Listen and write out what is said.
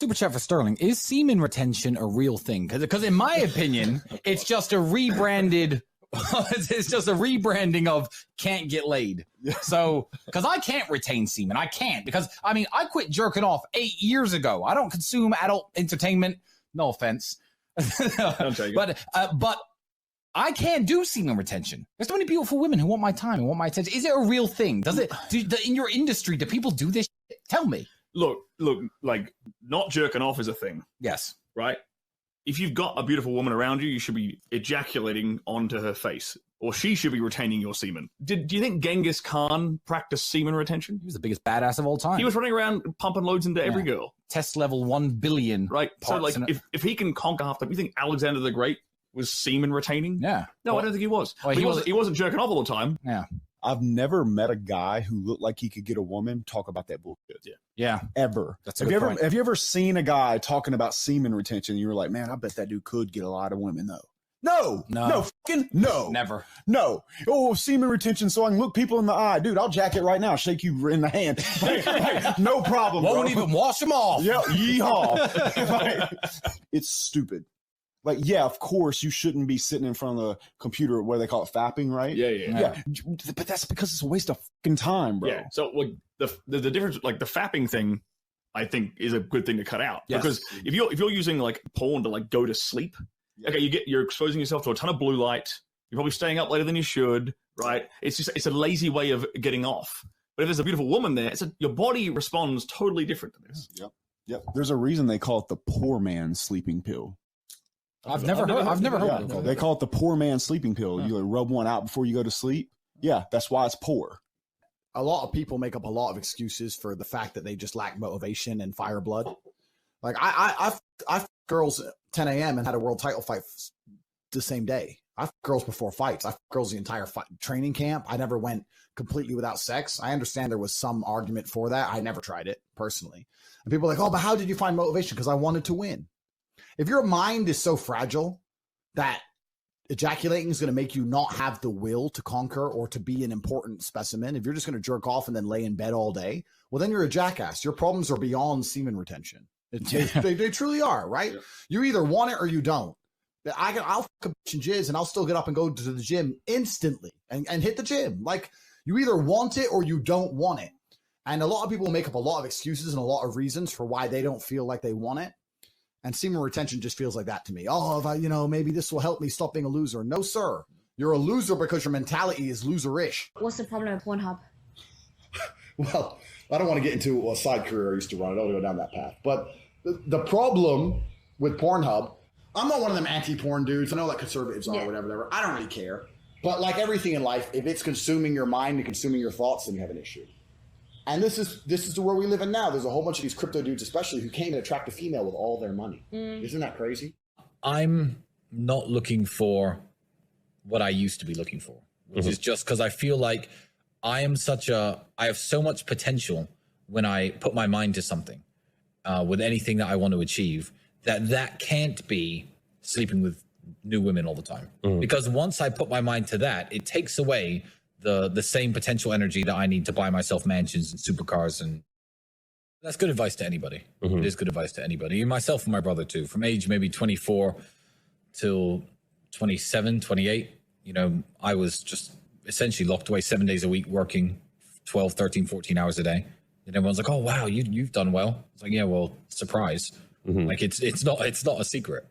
Super chat for Sterling. Is semen retention a real thing? Because in my opinion, it's just a rebranded. It's just a rebranding of can't get laid. So, because I can't retain semen. I can't. Because, I mean, I quit jerking off 8 years ago. I don't consume adult entertainment. No offense. But I can't do semen retention. There's so many beautiful women who want my time and want my attention. Is it a real thing? Does it, in your industry, do people do this shit? Tell me. Look, like, not jerking off is a thing. Yes. Right? If you've got a beautiful woman around you, you should be ejaculating onto her face, or she should be retaining your semen. Do you think Genghis Khan practiced semen retention? He was the biggest badass of all time. He was running around pumping loads into every girl. Test level 1 billion. Right. So, like, if he can conquer half the, you think Alexander the Great was semen retaining? Yeah. No, I don't think he was. Well, he wasn't jerking off all the time. Yeah. I've never met a guy who looked like he could get a woman talk about that bullshit. Yeah. Ever. That's a good point. Have you ever seen a guy talking about semen retention and you were like, man, I bet that dude could get a lot of women though? No, fucking no. Never. No. Oh, semen retention so I can look people in the eye. Dude, I'll jack it right now. Shake you in the hand. No problem, Won't even wash them off. Yeah, yeehaw. It's stupid. Like, yeah, of course, you shouldn't be sitting in front of the computer, what do they call it, fapping, right? Yeah. But that's because it's a waste of fucking time, bro. Yeah. So, like, the difference, like, the fapping thing, I think, is a good thing to cut out. Yes. Because if you're using, like, porn to, like, go to sleep, okay, you're exposing yourself to a ton of blue light. You're probably staying up later than you should, right? It's a lazy way of getting off. But if there's a beautiful woman there, your body responds totally different to this. Yep. There's a reason they call it the poor man's sleeping pill. I've never heard of it. They call it the poor man's sleeping pill. Yeah. You rub one out before you go to sleep. Yeah, that's why it's poor. A lot of people make up a lot of excuses for the fact that they just lack motivation and fire blood. Like I've girls at 10 a.m. and had a world title fight the same day. I've girls before fights. I've girls the entire training camp. I never went completely without sex. I understand there was some argument for that. I never tried it personally. And people are like, oh, but how did you find motivation? Because I wanted to win. If your mind is so fragile that ejaculating is going to make you not have the will to conquer or to be an important specimen, if you're just going to jerk off and then lay in bed all day, well, then you're a jackass. Your problems are beyond semen retention. They truly are, right? Yeah. You either want it or you don't. I'll fuck a bitch and jizz and I'll still get up and go to the gym instantly and hit the gym. Like, you either want it or you don't want it. And a lot of people make up a lot of excuses and a lot of reasons for why they don't feel like they want it. And semen retention just feels like that to me. Oh, if I, maybe this will help me stop being a loser. No, sir. You're a loser because your mentality is loserish. What's the problem with Pornhub? Well, I don't want to get into a side career I used to run. I don't want to go down that path. But the problem with Pornhub, I'm not one of them anti-porn dudes. I know that conservatives are, whatever. I don't really care. But like everything in life, if it's consuming your mind and consuming your thoughts, then you have an issue. And this is the world we live in now. There's a whole bunch of these crypto dudes, especially, who came to attract a female with all their money. Isn't that crazy? I'm not looking for what I used to be looking for, which is just because I feel like I have so much potential when I put my mind to something with anything that I want to achieve, that can't be sleeping with new women all the time. Because once I put my mind to that, it takes away the same potential energy that I need to buy myself mansions and supercars. And that's good advice to anybody. It is good advice to anybody. And myself and my brother too, from age maybe 24 till 27, 28, I was just essentially locked away 7 days a week, working 12, 13, 14 hours a day. And everyone's like, oh, wow, you've done well. It's like, yeah, well, surprise. Like it's not a secret.